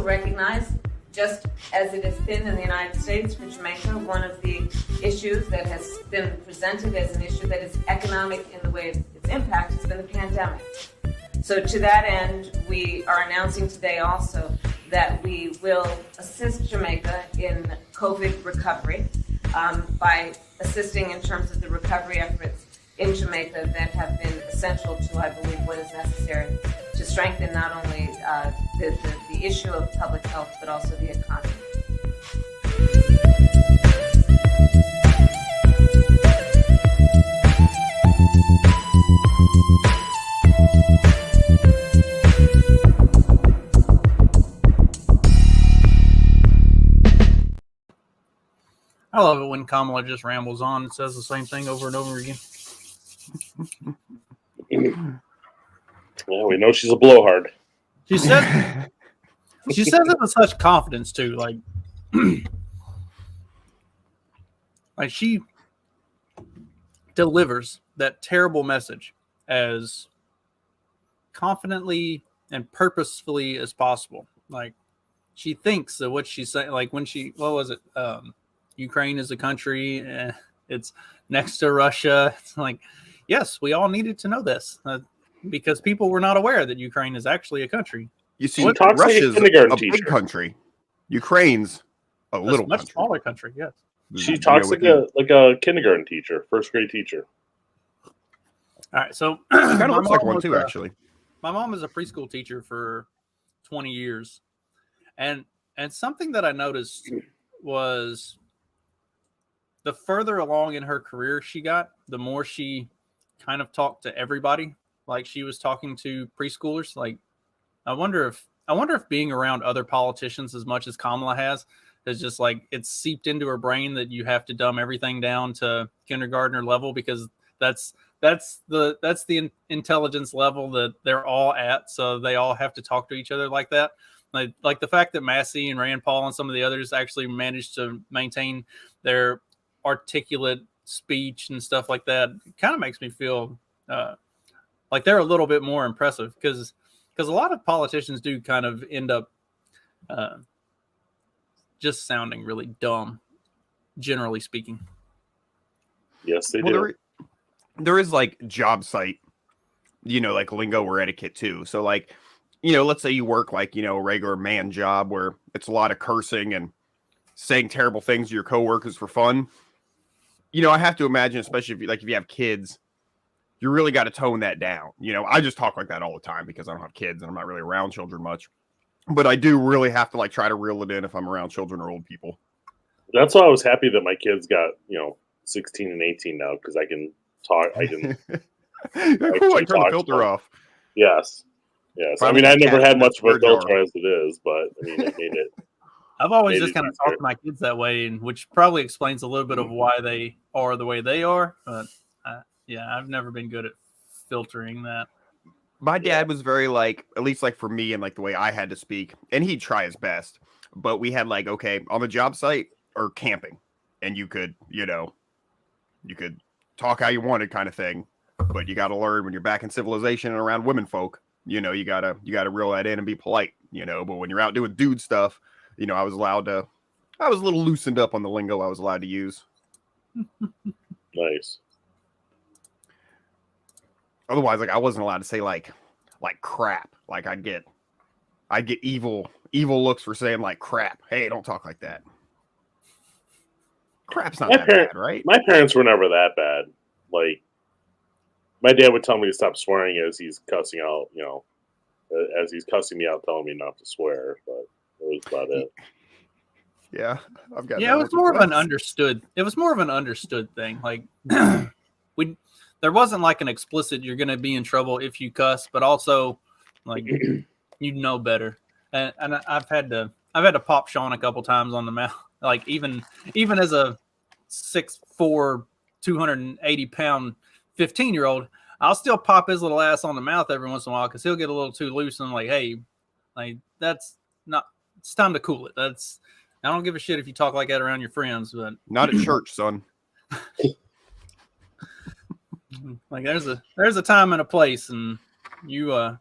also recognize, just as it has been in the United States for Jamaica, one of the issues that has been presented as an issue that is economic in the way its impact has been the pandemic. So to that end, we are announcing today also that we will assist Jamaica in COVID recovery by assisting in terms of the recovery efforts in Jamaica that have been essential to, I believe, what is necessary to strengthen not only the issue of public health, but also the economy. I love it when Kamala just rambles on and says the same thing over and over again. Well, we know she's a blowhard. She says it with such confidence too, like she delivers that terrible message as confidently and purposefully as possible. Like she thinks that what she's saying, like when Ukraine is a country, it's next to Russia. It's like, yes, we all needed to know this because people were not aware that Ukraine is actually a country. You see, Russia's a big country. Ukraine's a little much smaller country. Yes, she talks like a kindergarten teacher, first grade teacher. All right, so kind of looks like one too, actually. My mom was a preschool teacher for 20 years, and something that I noticed was the further along in her career she got, the more she kind of talked to everybody like she was talking to preschoolers. Like, I wonder if being around other politicians as much as Kamala has just like it's seeped into her brain that you have to dumb everything down to kindergartner level because that's the intelligence level that they're all at. So they all have to talk to each other like that. Like the fact that Massey and Rand Paul and some of the others actually managed to maintain their articulate speech and stuff like that kind of makes me feel like they're a little bit more impressive because a lot of politicians do kind of end up just sounding really dumb, generally speaking. Yes, they do. There is like job site, like lingo or etiquette too. So like, let's say you work like, a regular man job where it's a lot of cursing and saying terrible things to your coworkers for fun. I have to imagine, especially if you have kids, you really got to tone that down. I just talk like that all the time because I don't have kids and I'm not really around children much. But I do really have to like try to reel it in if I'm around children or old people. That's why I was happy that my kids got, 16 and 18 now because I can talk. I can. Cool, I turn the filter off. Yes. I mean, I never had much of a filter as it is, but I mean, it made it. I've always just kind of talked to my kids that way, and which probably explains a little bit of why they are the way they are. But I've never been good at filtering that. My dad was very like, at least like for me and like the way I had to speak, and he'd try his best. But we had like, okay, on the job site or camping, and you could talk how you wanted kind of thing. But you got to learn when you're back in civilization and around women folk, you gotta reel that in and be polite, But when you're out doing dude stuff, I was a little loosened up on the lingo I was allowed to use. Nice. Otherwise, like I wasn't allowed to say like crap. Like I'd get evil looks for saying like crap. Hey, don't talk like that. Crap's not that bad, right? My parents were never that bad. Like my dad would tell me to stop swearing as he's cussing out, as he's cussing me out, telling me not to swear. But that was about it. Yeah, I've got. Yeah, it was more of an understood. It was more of an understood thing. Like there wasn't like an explicit "you're going to be in trouble if you cuss," but also like better. And I've had to pop Sean a couple times on the mouth. Like even as a 6'4", 280-pound 15-year-old, I'll still pop his little ass on the mouth every once in a while because he'll get a little too loose and I'm like, hey, like that's not. It's time to cool it. I don't give a shit if you talk like that around your friends, but not at church, son. Like there's a time and a place, and you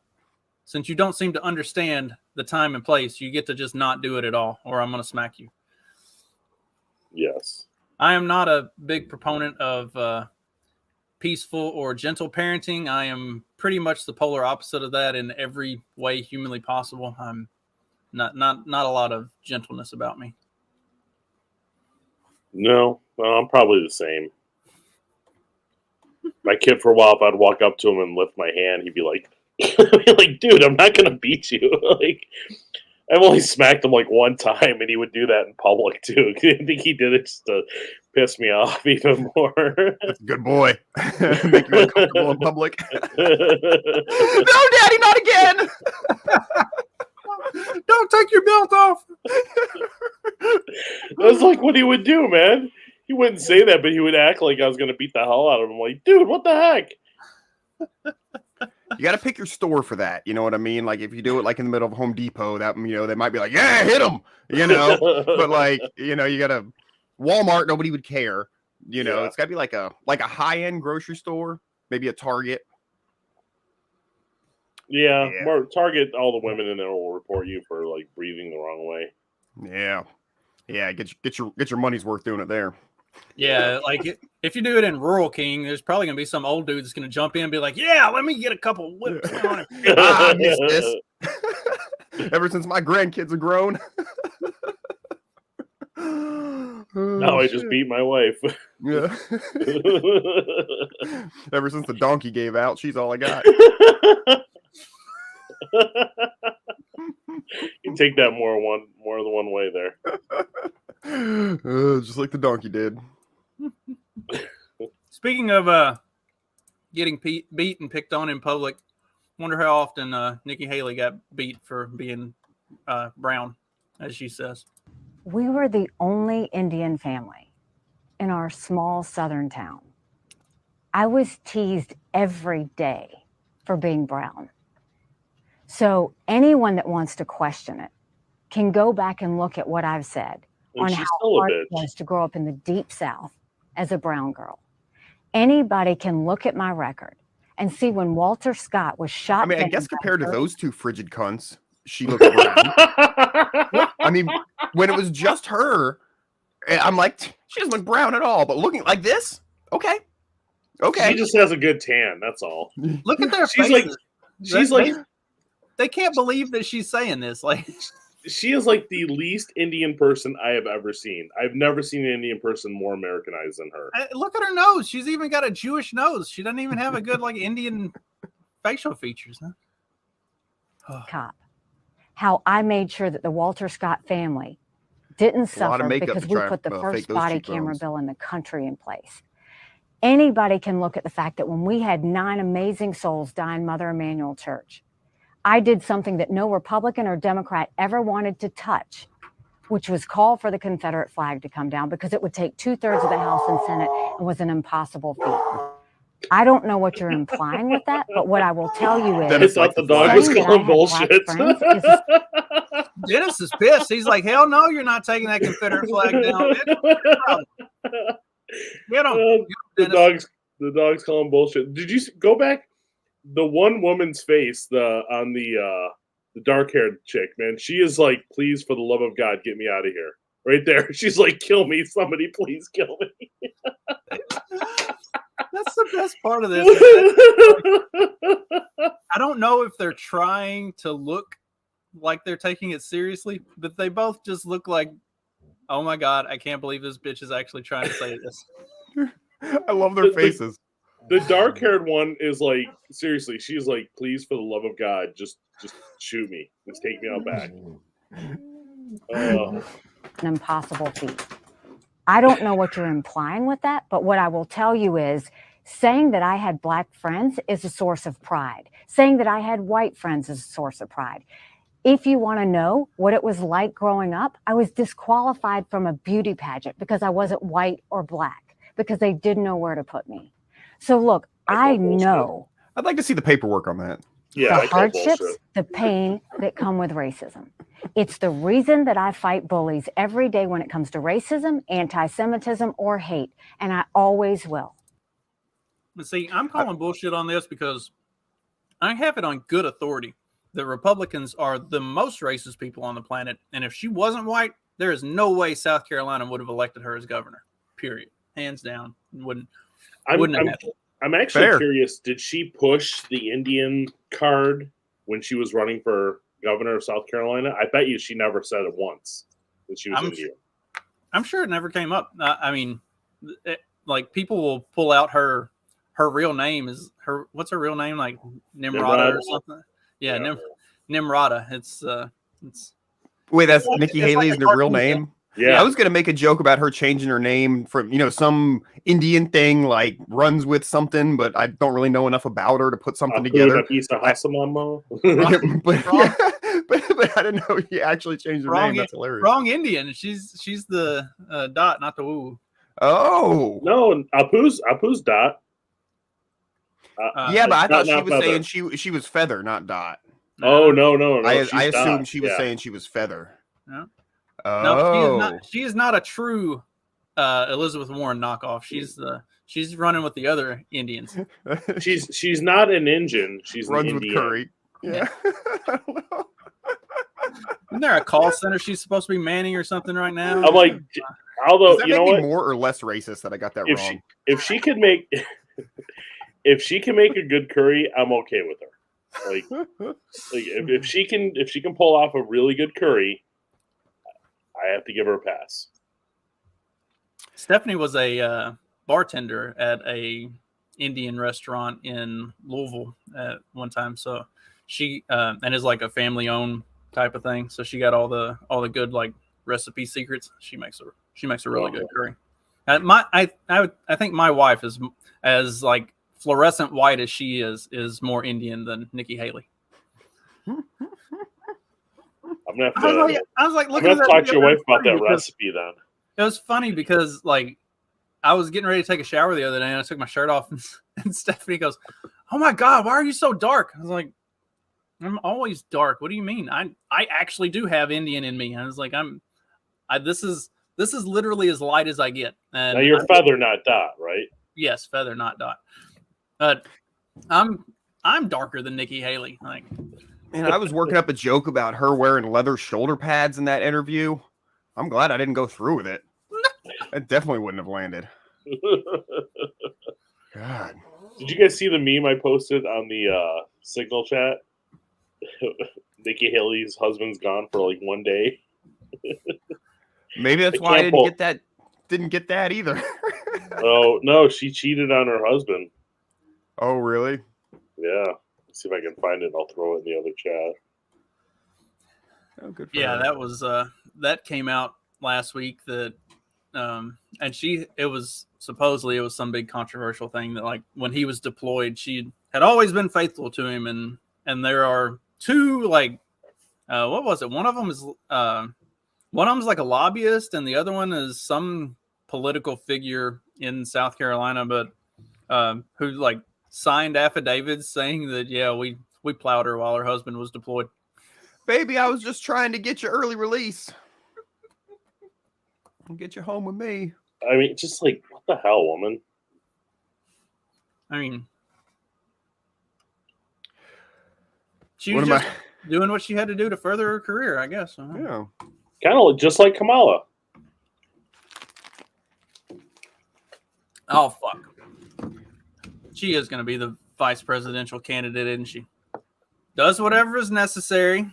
since you don't seem to understand the time and place, you get to just not do it at all, or I'm going to smack you. Yes. I am not a big proponent of peaceful or gentle parenting. I am pretty much the polar opposite of that in every way humanly possible. I'm not a lot of gentleness about me. No, well, I'm probably the same. My kid, for a while, if I'd walk up to him and lift my hand, he'd be like, like, dude, I'm not gonna beat you. Like, I've only smacked him like one time, and he would do that in public too. I think he did it just to piss me off even more. That's a good boy. Make you uncomfortable in public. No, Daddy, not again. Don't take your belt off. That's like what he would do, man. He wouldn't say that, but he would act like I was gonna beat the hell out of him. Like, dude, what the heck? You got to pick your store for that. You know what I mean? Like if you do it like in the middle of Home Depot, that, you know, they might be like, yeah, hit him, you know, but like, you know, you got to Walmart, nobody would care. You know, it's got to be like a high-end grocery store, maybe a Target. Yeah. More Target, all the women in there will report you for like breathing the wrong way. Yeah. Get your money's worth doing it there. Yeah, like if you do it in Rural King, there's probably gonna be some old dude that's gonna jump in and be like, "Yeah, let me get a couple whips on him." I miss this. Ever since my grandkids are grown. Now I just beat my wife. Yeah. Ever since the donkey gave out, she's all I got. You can take that more than one way there. Just like the donkey did. Speaking of getting beat and picked on in public, wonder how often Nikki Haley got beat for being brown, as she says. We were the only Indian family in our small southern town. I was teased every day for being brown. So anyone that wants to question it can go back and look at what I've said on how hard it was to grow up in the deep South as a brown girl. Anybody can look at my record and see when Walter Scott was shot. I mean, I guess compared to those two frigid cunts, she looked brown. I mean, when it was just her, I'm like, she doesn't look brown at all. But looking like this, okay. She just has a good tan. That's all. Look at their faces. They can't believe that she's saying this. Like, she is like the least Indian person I have ever seen. I've never seen an Indian person more Americanized than her. Look at her nose. She's even got a Jewish nose. She doesn't even have a good like Indian facial features. Huh? Cop. How I made sure that the Walter Scott family didn't suffer because we put the first body camera bill in the country in place. Anybody can look at the fact that when we had 9 amazing souls die in Mother Emanuel Church, I did something that no Republican or Democrat ever wanted to touch, which was call for the Confederate flag to come down because it would take 2/3 of the House and Senate and was an impossible feat. I don't know what you're implying with that, but what I will tell you is Dennis thought the dog was calling bullshit. Dennis is pissed. He's like, hell no, you're not taking that Confederate flag down. Get him. The dog's calling bullshit. Did you go back? The one woman's face, the dark-haired chick, man, she is like, please, for the love of God, get me out of here. Right there. She's like, kill me. Somebody please kill me. That's the best part of this. I don't know if they're trying to look like they're taking it seriously, but they both just look like, oh my God, I can't believe this bitch is actually trying to say this. I love their faces. The dark-haired one is like, seriously, she's like, please, for the love of God, just shoot me. Just take me out back. An impossible feat. I don't know what you're implying with that, but what I will tell you is saying that I had black friends is a source of pride. Saying that I had white friends is a source of pride. If you want to know what it was like growing up, I was disqualified from a beauty pageant because I wasn't white or black, because they didn't know where to put me. So look, I know. I'd like to see the paperwork on that. Yeah, the hardships, the pain that come with racism. It's the reason that I fight bullies every day when it comes to racism, anti-Semitism, or hate, and I always will. But see, I'm calling bullshit on this because I have it on good authority the Republicans are the most racist people on the planet, and if she wasn't white, there is no way South Carolina would have elected her as governor. Period. Hands down. Wouldn't I'm actually Fair. curious. Did she push the Indian card when she was running for governor of South Carolina? I bet you she never said it once that she was Indian. I'm sure it never came up. I mean, like people will pull out her real name is her. What's her real name? Like Nimrata or something. Yeah. Nimrata. It's Wait, that's Nikki Haley's the real name? Yeah. I was going to make a joke about her changing her name from, some Indian thing like runs with something, but I don't really know enough about her to put something together. But I didn't know he actually changed her name. That's hilarious. Wrong Indian. She's the Dot, not the Woo. Oh. No, Apu's Dot. Yeah, but I thought she was saying she was Feather, not Dot. No. I assumed Dot. she was saying she was Feather. No. Oh. No, she is not a true Elizabeth Warren knockoff. She's running with the other Indians. she's not an Indian. She's runs an with Indian. curry. Yeah. I don't know. Isn't there a call center she's supposed to be manning or something right now? I'm like, although Does that you know make me what, more or less racist that I got that wrong? if she can make a good curry, I'm okay with her. Like if she can pull off a really good curry, I have to give her a pass. Stephanie was a bartender at a Indian restaurant in Louisville at one time, so she and is like a family owned type of thing. So she got all the good like recipe secrets. She makes a really good curry. I think my wife is as like fluorescent white as she is more Indian than Nikki Haley. I'm gonna have to talk to your wife about that recipe then. It was funny because like I was getting ready to take a shower the other day and I took my shirt off and Stephanie goes, "Oh my God, why are you so dark?" I was like, "I'm always dark. What do you mean? I actually do have Indian in me." I was like, this is literally as light as I get. And now you're Feather, not Dot, right? Yes, Feather, not Dot. But I'm darker than Nikki Haley. Like, man, I was working up a joke about her wearing leather shoulder pads in that interview. I'm glad I didn't go through with it. It definitely wouldn't have landed. God. Did you guys see the meme I posted on the Signal chat? Nikki Haley's husband's gone for like one day. Maybe that's why I didn't get that either. Oh no, she cheated on her husband. Oh really? Yeah. Let's see if I can find it. I'll throw it in the other chat. Oh, good. Yeah, that was that came out last week. That and it was supposedly some big controversial thing that like when he was deployed, she had always been faithful to him, and there are two like what was it? One of them is like a lobbyist, and the other one is some political figure in South Carolina, but who like signed affidavits saying that we plowed her while her husband was deployed. Baby, I was just trying to get you early release. Get you home with me. I mean, just like, what the hell, woman? I mean, she was just doing what she had to do to further her career, I guess. Yeah. Kind of just like Kamala. Oh, fuck. She is going to be the vice presidential candidate, isn't she? Does whatever is necessary.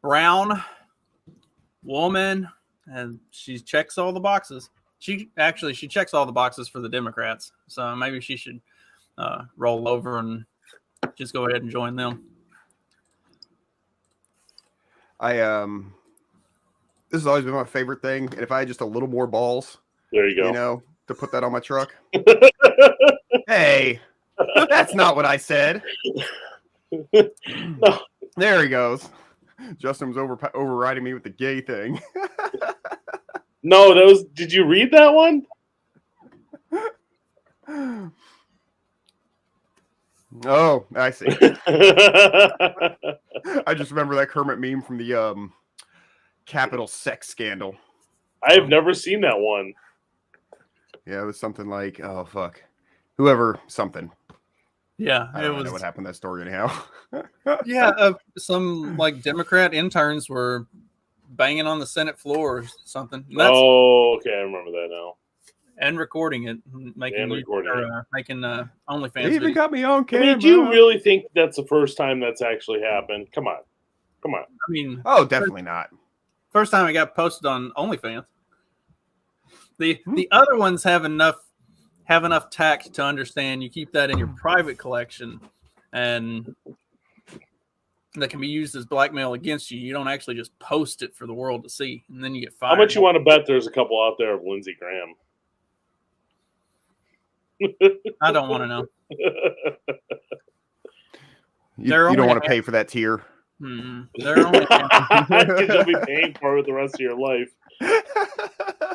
Brown woman, and she checks all the boxes. She checks all the boxes for the Democrats. So maybe she should roll over and just go ahead and join them. This has always been my favorite thing. And if I had just a little more balls, there you go. To put that on my truck. Hey, that's not what I said. No. There he goes. Justin was overriding me with the gay thing. No, did you read that one? Oh, I see. I just remember that Kermit meme from the Capitol sex scandal. I have never seen that one. Yeah, it was something like, oh, fuck. Whoever, something. Yeah, I don't know what happened to that story anyhow. Yeah, some like Democrat interns were banging on the Senate floor or something. Okay, I remember that now. And recording it, making OnlyFans. They even got me on camera. I mean, do you really think that's the first time that's actually happened? Come on. I mean, definitely not. First time it got posted on OnlyFans. The other ones have enough tact to understand you keep that in your private collection, and that can be used as blackmail against you. You don't actually just post it for the world to see, and then you get fired. How much you want to bet there's a couple out there of Lindsey Graham? I don't want to know. You don't want to pay for that tier. They're only because you'll be paying for it the rest of your life.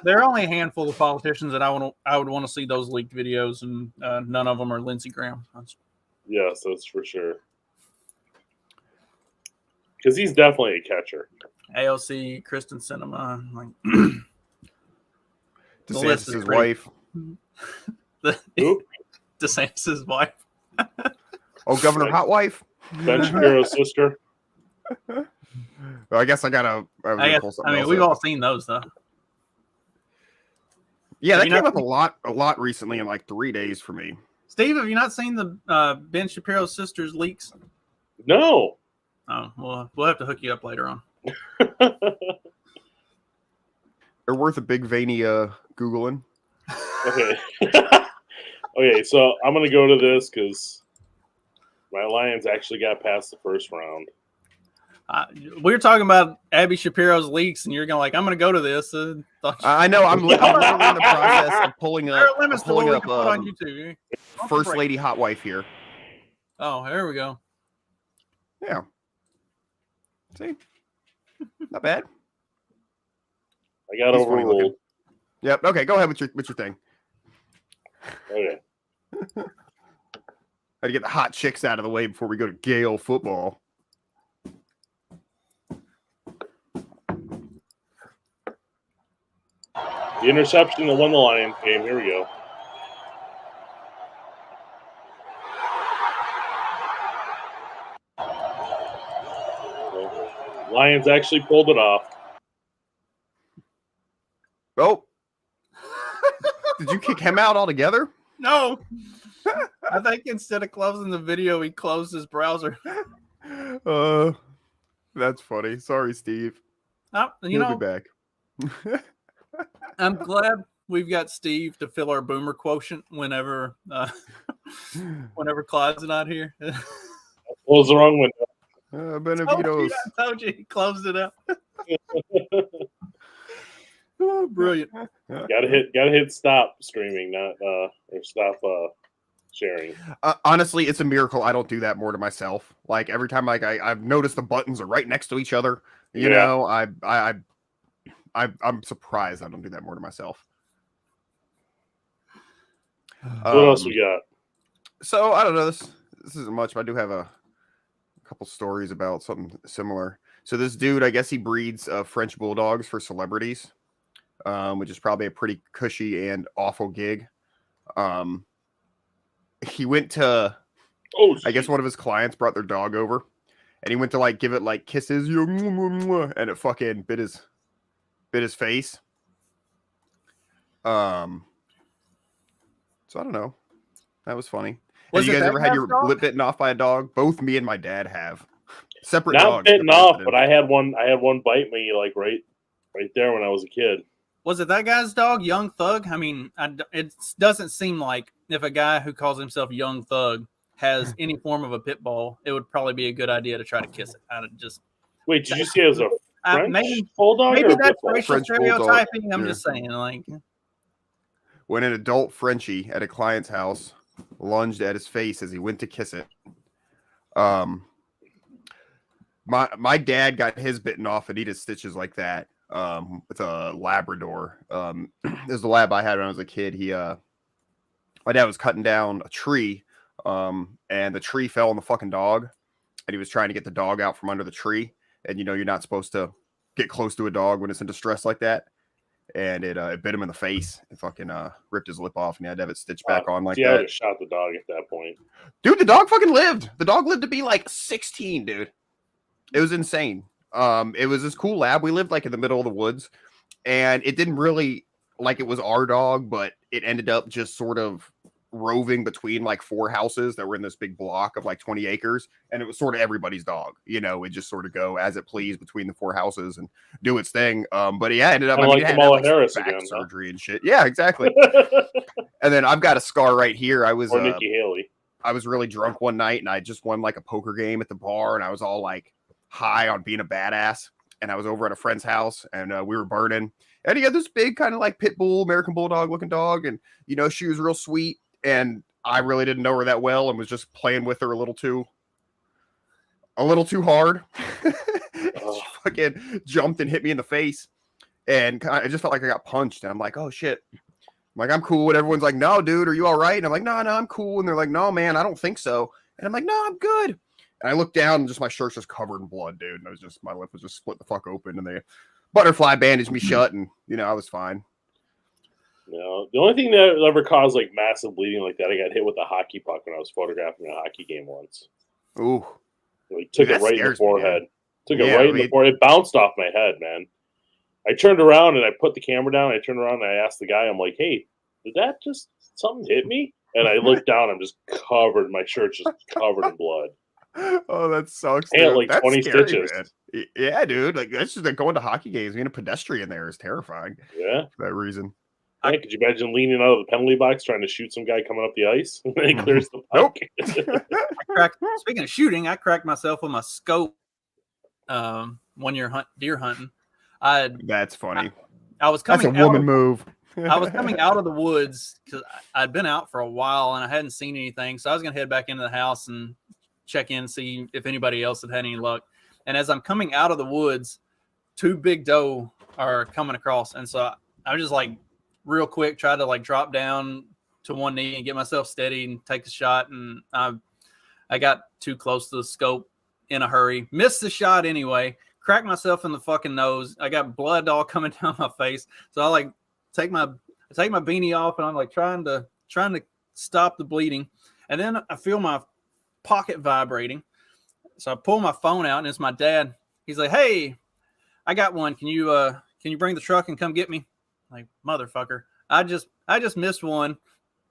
There are only a handful of politicians that I would want to see those leaked videos, and none of them are Lindsey Graham. Yes, that's for sure. Because he's definitely a catcher. AOC, Kristen Sinema, like DeSantis' wife. Who? DeSantis' wife. Governor Hot Wife. Ben Shapiro's sister. Well, I guess I gotta. We've all seen those though. Yeah, that came up a lot recently in like 3 days for me. Steve, have you not seen the Ben Shapiro's sister's leaks? No. Oh, well, we'll have to hook you up later on. They're worth a big veiny Googling. Okay. Okay, so I'm going to go to this because my Lions actually got past the first round. We were talking about Abby Shapiro's leaks, and you're going like, I'm going to go to this. I know. I'm literally in the process of pulling up. On YouTube. First Lady Hot Wife here. Oh, there we go. Yeah. See? Not bad. I got overruled. Yep. Okay, go ahead with your thing. Okay. Gotta get the hot chicks out of the way before we go to Gale football. The interception that won the Lions game. Here we go. Lions actually pulled it off. Oh. Did you kick him out altogether? No. I think instead of closing the video, he closed his browser. That's funny. Sorry, Steve. He'll be back. I'm glad we've got Steve to fill our boomer quotient whenever Clyde's not here. Close the wrong window. Benevitos. I told you he closed it up. Oh, brilliant. Gotta hit stop streaming, not or stop sharing. Honestly, it's a miracle I don't do that more to myself. Like every time I've noticed the buttons are right next to each other. You know, I'm surprised I don't do that more to myself. What else we got? So I don't know, this isn't much, but I do have a couple stories about something similar. So this dude, I guess he breeds French bulldogs for celebrities, which is probably a pretty cushy and awful gig. He went to, I guess one of his clients brought their dog over, and he went to like give it like kisses, and it fucking bit his face. So I don't know. That was funny. Have you guys ever had your lip bitten off by a dog? Both me and my dad have. Separate dogs. Not bitten off, but I had one bite me like right there when I was a kid. Was it that guy's dog, Young Thug? I mean, it doesn't seem like if a guy who calls himself Young Thug has any form of a pit bull, it would probably be a good idea to try to kiss it. Wait, did you say it was a French bulldog? Maybe or that's racial French stereotyping. bulldog. I'm just saying, like, when an adult Frenchie at a client's house lunged at his face as he went to kiss it. My dad got his bitten off and needed stitches like that. With a Labrador. There's the lab I had when I was a kid. My dad was cutting down a tree, and the tree fell on the fucking dog, and he was trying to get the dog out from under the tree. And you're not supposed to get close to a dog when it's in distress like that. and it bit him in the face. It fucking ripped his lip off, and he had to have it stitched back on like I that. would have shot the dog at that point. Dude, the dog fucking lived. The dog lived to be like 16, dude. It was insane. It was this cool lab. We lived like in the middle of the woods, and it didn't really like it was our dog, but it ended up just sort of roving between like 4 houses that were in this big block of like 20 acres, and it was sort of everybody's dog. You know, it just sort of go as it pleased between the 4 houses and do its thing. But yeah, it ended up like Kamala Harris back again, surgery and shit. Yeah, exactly. And then I've got a scar right here. I was or Nikki Haley. I was really drunk one night, and I just won like a poker game at the bar, and I was all like high on being a badass. And I was over at a friend's house, and we were burning. And he had this big kind of like pit bull, American bulldog looking dog, and you know she was real sweet. And I really didn't know her that well, and was just playing with her a little too hard. She fucking jumped and hit me in the face, and I just felt like I got punched. And I'm like, oh shit. I'm like, I'm cool. And everyone's like, no, dude, are you all right? And I'm like, no, I'm cool. And they're like, no, man, I don't think so. And I'm like, no, I'm good. And I looked down, and just my shirt's just covered in blood, dude. And my lip was just split the fuck open, and they butterfly bandaged me shut, and you know I was fine. No, the only thing that ever caused like massive bleeding like that, I got hit with a hockey puck when I was photographing a hockey game once. Ooh, like took it right in the forehead. In the forehead. It bounced off my head, man. I turned around and I put the camera down. I turned around and I asked the guy, I'm like, "Hey, did that just something hit me?" And I looked down. I'm just covered. My shirt's just covered in blood. Oh, that sucks. I had like 20 stitches. Man. Yeah, dude. Like that's just like going to hockey games. Being a pedestrian there is terrifying. Yeah, for that reason. Yeah, could you imagine leaning out of the penalty box trying to shoot some guy coming up the ice and then he clears the puck? Nope. Speaking of shooting, I cracked myself with my scope one year deer hunting. That's funny. I was coming. That's a woman move. I was coming out of the woods because I'd been out for a while and I hadn't seen anything. So I was going to head back into the house and check in, see if anybody else had had any luck. And as I'm coming out of the woods, 2 big doe are coming across. And so I was just like, real quick, try to like drop down to one knee and get myself steady and take a shot. And I got too close to the scope in a hurry, missed the shot anyway, cracked myself in the fucking nose. I got blood all coming down my face. So I like take my beanie off and I'm like trying to stop the bleeding. And then I feel my pocket vibrating. So I pull my phone out and it's my dad. He's like, "Hey, I got one. Can you bring the truck and come get me?" Like, motherfucker, I just missed one,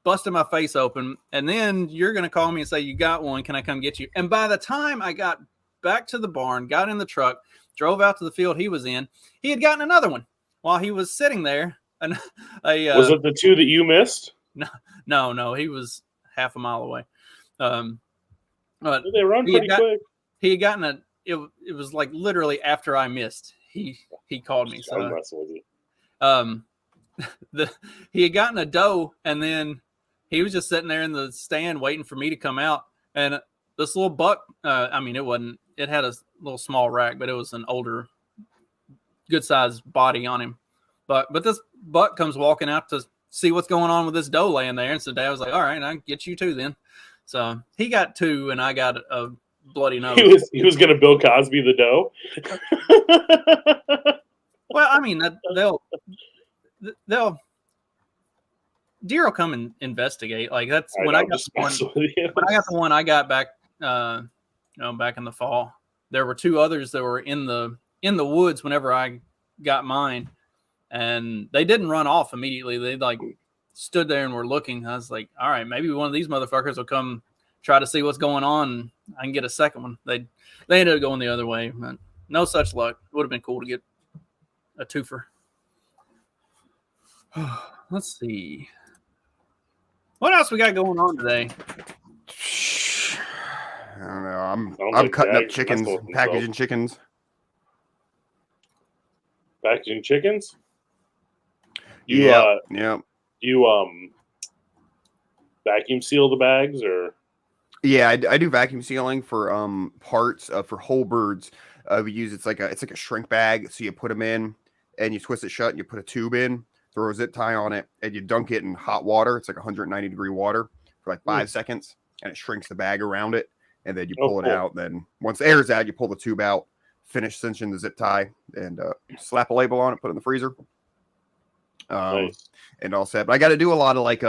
busted my face open, and then you're going to call me and say, "You got one, can I come get you?" And by the time I got back to the barn, got in the truck, drove out to the field he was in, he had gotten another one while he was sitting there. And was it the 2 that you missed? No, he was half a mile away. But they run pretty quick. He had gotten it was like literally after I missed, he called me. So I'm messing with you. He had gotten a doe, and then he was just sitting there in the stand waiting for me to come out. And this little buck, it had a little small rack, but it was an older, good sized body on him. But this buck comes walking out to see what's going on with this doe laying there. And so Dad was like, "All right, I can get you 2 then." So he got 2, and I got a bloody nose. He was going to Bill Cosby the doe. Well, I mean, they'll deer will come and investigate. Like that's when I got the one I got back back in the fall. There were 2 others that were in the woods whenever I got mine, and they didn't run off immediately. They like stood there and were looking. I was like, all right, maybe one of these motherfuckers will come try to see what's going on and I can get a second one. They ended up going the other way, but no such luck. It would have been cool to get a twofer. Let's see. What else we got going on today? I don't know. I'm cutting up chickens, packaging chickens. Packaging chickens? Yeah. You vacuum seal the bags or? Yeah, I do vacuum sealing for parts for whole birds. We use it's like a shrink bag, so you put them in and you twist it shut and you put a tube in, throw a zip tie on it, and you dunk it in hot water. It's like 190 degree water for like 5 seconds, and it shrinks the bag around it, and then you pull it out. Then once the air's out, you pull the tube out, finish cinching the zip tie, and slap a label on it, put it in the freezer. Nice. And all set. But I got to do a lot of like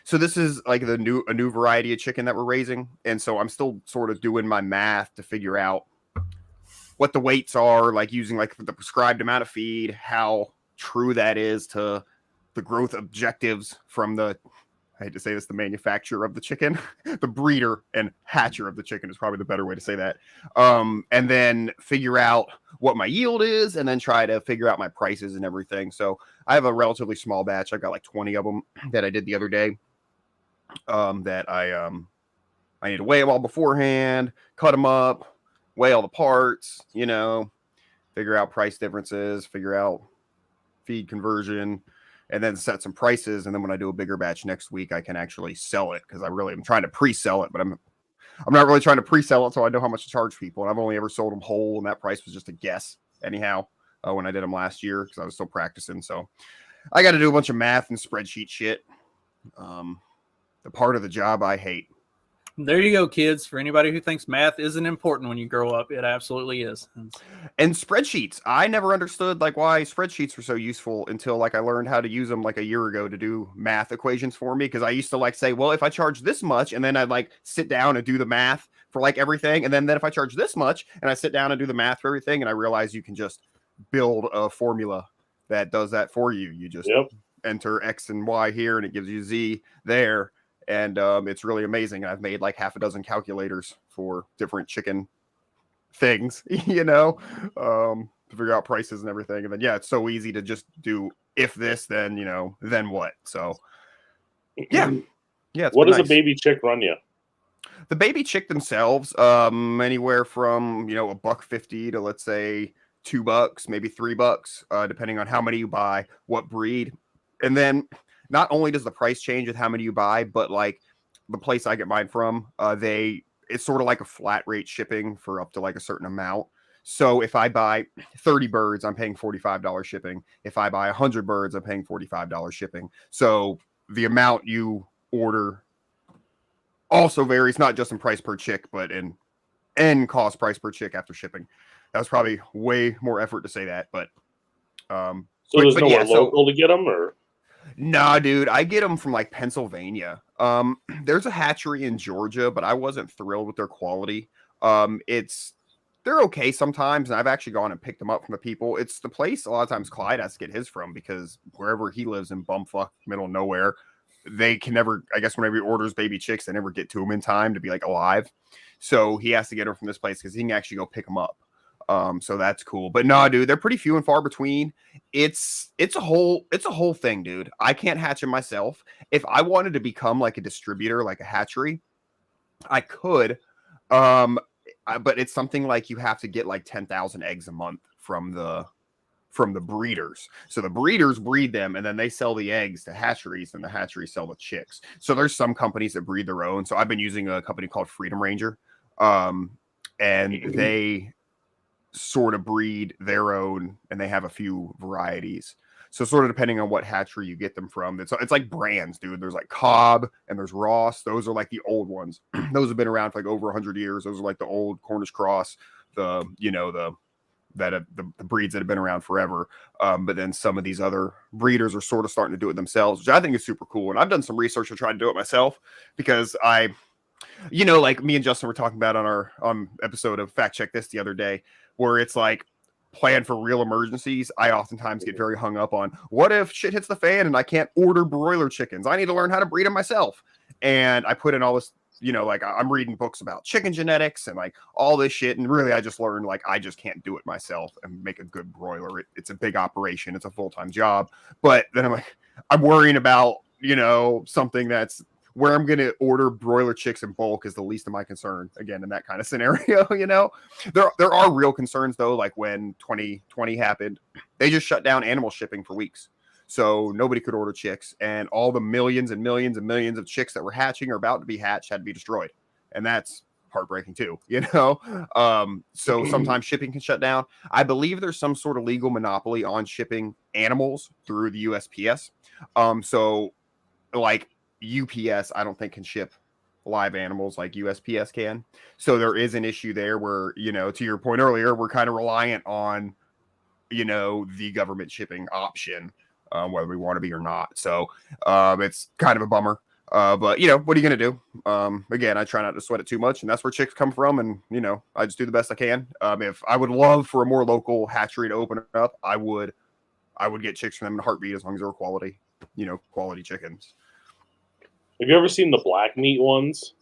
so this is like a new variety of chicken that we're raising, and so I'm still sort of doing my math to figure out what the weights are, like using like the prescribed amount of feed, how true that is to the growth objectives from the, I hate to say this, the manufacturer of the chicken, the breeder and hatcher of the chicken is probably the better way to say that. And then figure out what my yield is, and then try to figure out my prices and everything. So I have a relatively small batch. I've got like 20 of them that I did the other day. That I need to weigh them all beforehand, cut them up, weigh all the parts, you know, figure out price differences, figure out feed conversion, and then set some prices. And then when I do a bigger batch next week, I can actually sell it, because I really am trying to pre-sell it, but I'm not really trying to pre-sell it so I know how much to charge people. And I've only ever sold them whole, and that price was just a guess anyhow when I did them last year, because I was still practicing. So I got to do a bunch of math and spreadsheet shit. The part of the job I hate. There you go, kids. For anybody who thinks math isn't important when you grow up, it absolutely is. And spreadsheets. I never understood like why spreadsheets were so useful until like I learned how to use them like a year ago to do math equations for me. Because I used to like say, well, if I charge this much, and then I'd like sit down and do the math for like everything. And then if I charge this much and I sit down and do the math for everything, and I realize you can just build a formula that does that for you. You just enter X and Y here, and it gives you Z there. And it's really amazing. I've made like half a dozen calculators for different chicken things, you know, to figure out prices and everything. And then, yeah, it's so easy to just do if this, then, you know, then what? So, yeah. Yeah. What does a baby chick run you? The baby chick themselves, anywhere from, you know, $1.50 to, let's say, $2, maybe $3, depending on how many you buy, what breed. And then not only does the price change with how many you buy, but like the place I get mine from, it's sort of like a flat rate shipping for up to like a certain amount. So if I buy 30 birds, I'm paying $45 shipping. If I buy 100 birds, I'm paying $45 shipping. So the amount you order also varies, not just in price per chick, but in cost price per chick after shipping. That was probably way more effort to say that, but so there's nowhere local to get them, or? Nah, dude, I get them from like Pennsylvania. There's a hatchery in Georgia, but I wasn't thrilled with their quality. They're okay sometimes, and I've actually gone and picked them up from the people. It's the place a lot of times Clyde has to get his from, because wherever he lives in bumfuck middle of nowhere, they can never, I guess whenever he orders baby chicks, they never get to them in time to be like alive. So he has to get them from this place because he can actually go pick them up. So that's cool. But no, dude, they're pretty few and far between. It's a whole thing, dude. I can't hatch them myself. If I wanted to become like a distributor, like a hatchery, I could. But it's something like you have to get like 10,000 eggs a month from the breeders. So the breeders breed them, and then they sell the eggs to hatcheries, and the hatcheries sell the chicks. So there's some companies that breed their own. So I've been using a company called Freedom Ranger. And they sort of breed their own, and they have a few varieties. So sort of depending on what hatchery you get them from, it's like brands, dude. There's like Cobb and there's Ross. Those are like the old ones. Those have been around for like over 100 years. Those are like the old Cornish cross, the breeds that have been around forever. But then some of these other breeders are sort of starting to do it themselves, which I think is super cool. And I've done some research to try to do it myself, because like me and Justin were talking about on our episode of Fact Check This the other day, where it's like plan for real emergencies. I oftentimes get very hung up on, what if shit hits the fan and I can't order broiler chickens? I need to learn how to breed them myself. And I put in all this, like I'm reading books about chicken genetics and like all this shit. And really, I just learned like I just can't do it myself and make a good broiler. It's a big operation. It's a full-time job. But then I'm worrying about, something that's where I'm going to order broiler chicks in bulk is the least of my concern, again, in that kind of scenario. There are real concerns, though, like when 2020 happened, they just shut down animal shipping for weeks. So nobody could order chicks, and all the millions and millions and millions of chicks that were hatching or about to be hatched had to be destroyed. And that's heartbreaking too, So sometimes shipping can shut down. I believe there's some sort of legal monopoly on shipping animals through the USPS. So like UPS, I don't think can ship live animals like USPS can. So there is an issue there where, to your point earlier, we're kind of reliant on, the government shipping option, whether we want to be or not. So it's kind of a bummer. But what are you going to do? Again, I try not to sweat it too much, and that's where chicks come from. And, I just do the best I can. If I would love for a more local hatchery to open up, I would get chicks from them in a heartbeat as long as they were quality chickens. Have you ever seen the black meat ones?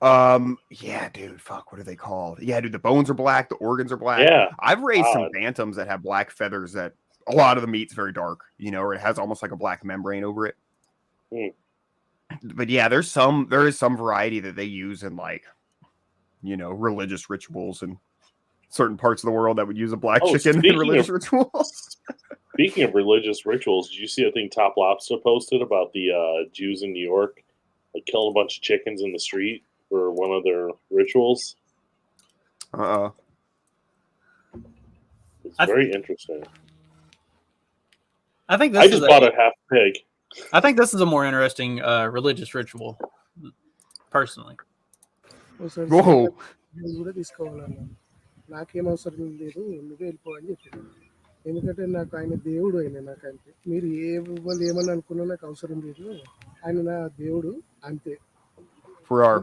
Yeah, dude, fuck, what are they called? Yeah, dude, the bones are black, the organs are black. Yeah. I've raised some bantams that have black feathers that a lot of the meat's very dark, or it has almost like a black membrane over it. But yeah, there is some variety that they use in religious rituals and certain parts of the world that would use a black chicken in religious rituals. Speaking of religious rituals, did you see a thing Top Lobster posted about the Jews in New York killing a bunch of chickens in the street for one of their rituals? It's very interesting. I think I just bought a half pig. I think this is a more interesting religious ritual, personally. Whoa. ఎందుకంటే నాకు ఆయన దేవుడు ఆయన నాకంటే మీరు ఏ ఇబ్బంది ఏమని అనుకున్నా నాకు అవసరం లేదు ఆయన నా దేవుడు అంతే. For our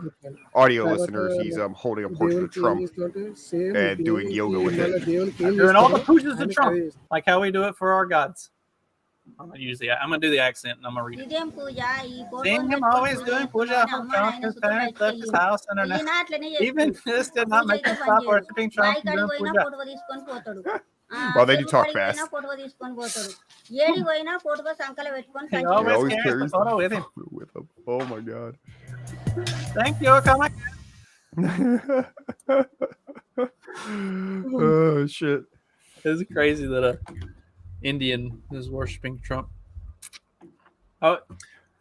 audio listeners, he's holding a portrait of Trump and doing yoga with it. Doing all the pujas to Trump, like how we do it for our gods. I'm gonna do the accent and I'm gonna read it. Seeing him always doing puja for Trump, his parents left his house and even this did not make him stop worshiping Trump and doing puja. Well, they do talk fast. He always carries the photo with him. Oh my god. Thank you, comic. Oh shit. It's crazy that a Indian is worshiping Trump. Oh,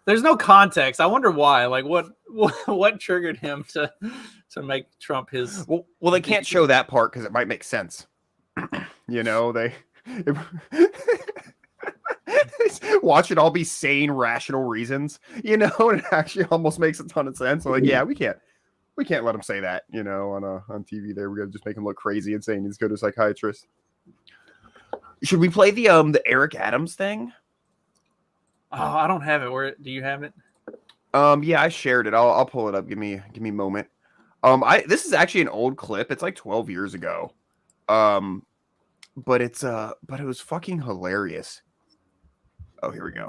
there's no context. I wonder why. Like what triggered him to make Trump his well they can't show that part because it might make sense. They watch it all be sane, rational reasons, and it actually almost makes a ton of sense. So yeah, we can't let him say that, on TV there. We're going to just make him look crazy and saying he's go to a psychiatrist. Should we play the Eric Adams thing? Oh, I don't have it. Do you have it? Yeah, I shared it. I'll pull it up. Give me a moment. This is actually an old clip. It's like 12 years ago. But it was fucking hilarious. Oh, here we go.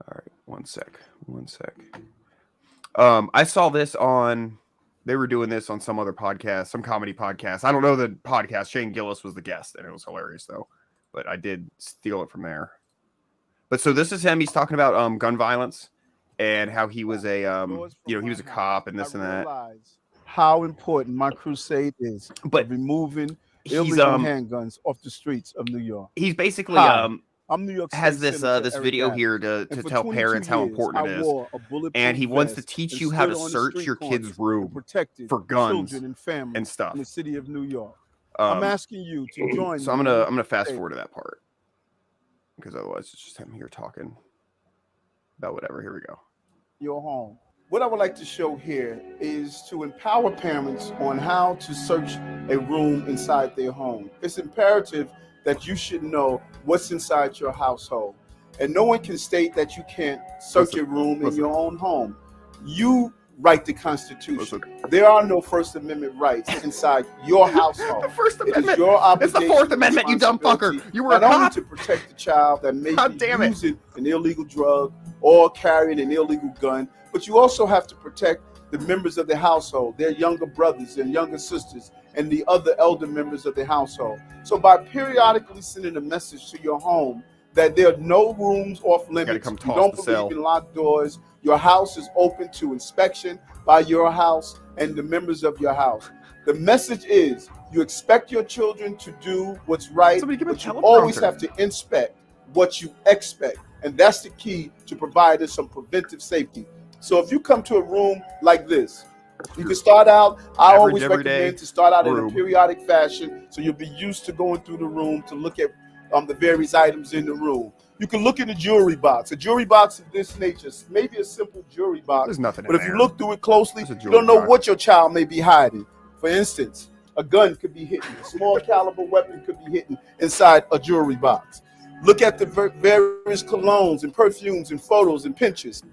All right, one sec. I saw this they were doing this on some other podcast, some comedy podcast. I don't know the podcast. Shane Gillis was the guest, and it was hilarious though. But I did steal it from there. But so this is him. He's talking about gun violence and how he was he was a cop and this and that. How important my crusade is, but removing illegal handguns off the streets of New York. He's basically I'm New York has this video here to tell parents how important it is, and he wants to teach you how to search your kid's room for guns and stuff in the city of New York. I'm asking you to join. So I'm gonna fast forward to that part because otherwise it's just him here talking about whatever. Here we go. Your home. What I would like to show here is to empower parents on how to search a room inside their home. It's imperative that you should know what's inside your household. And no one can state that you can't search a room in your own home. You write the Constitution. There are no First Amendment rights inside your household. The First Amendment. It is your obligation. It's the Fourth Amendment, you dumb fucker. You were not only to protect the child that may be using an illegal drug or carrying an illegal gun, but you also have to protect the members of the household, their younger brothers and younger sisters, and the other elder members of the household. So by periodically sending a message to your home that there are no rooms off limits, you don't believe in locked doors, your house is open to inspection by your house and the members of your house. The message is you expect your children to do what's right, but you always have to inspect what you expect. And that's the key to provide us some preventive safety. So if you come to a room like this, you can start out, I always recommend to start out in a periodic fashion so you'll be used to going through the room to look at the various items in the room. You can look in the jewelry box. A jewelry box of this nature, maybe a simple jewelry box. There's nothing but if you look through it closely, you don't know what your child may be hiding. For instance, a gun could be hidden. A small caliber weapon could be hidden inside a jewelry box. Look at the various colognes and perfumes and photos and pictures.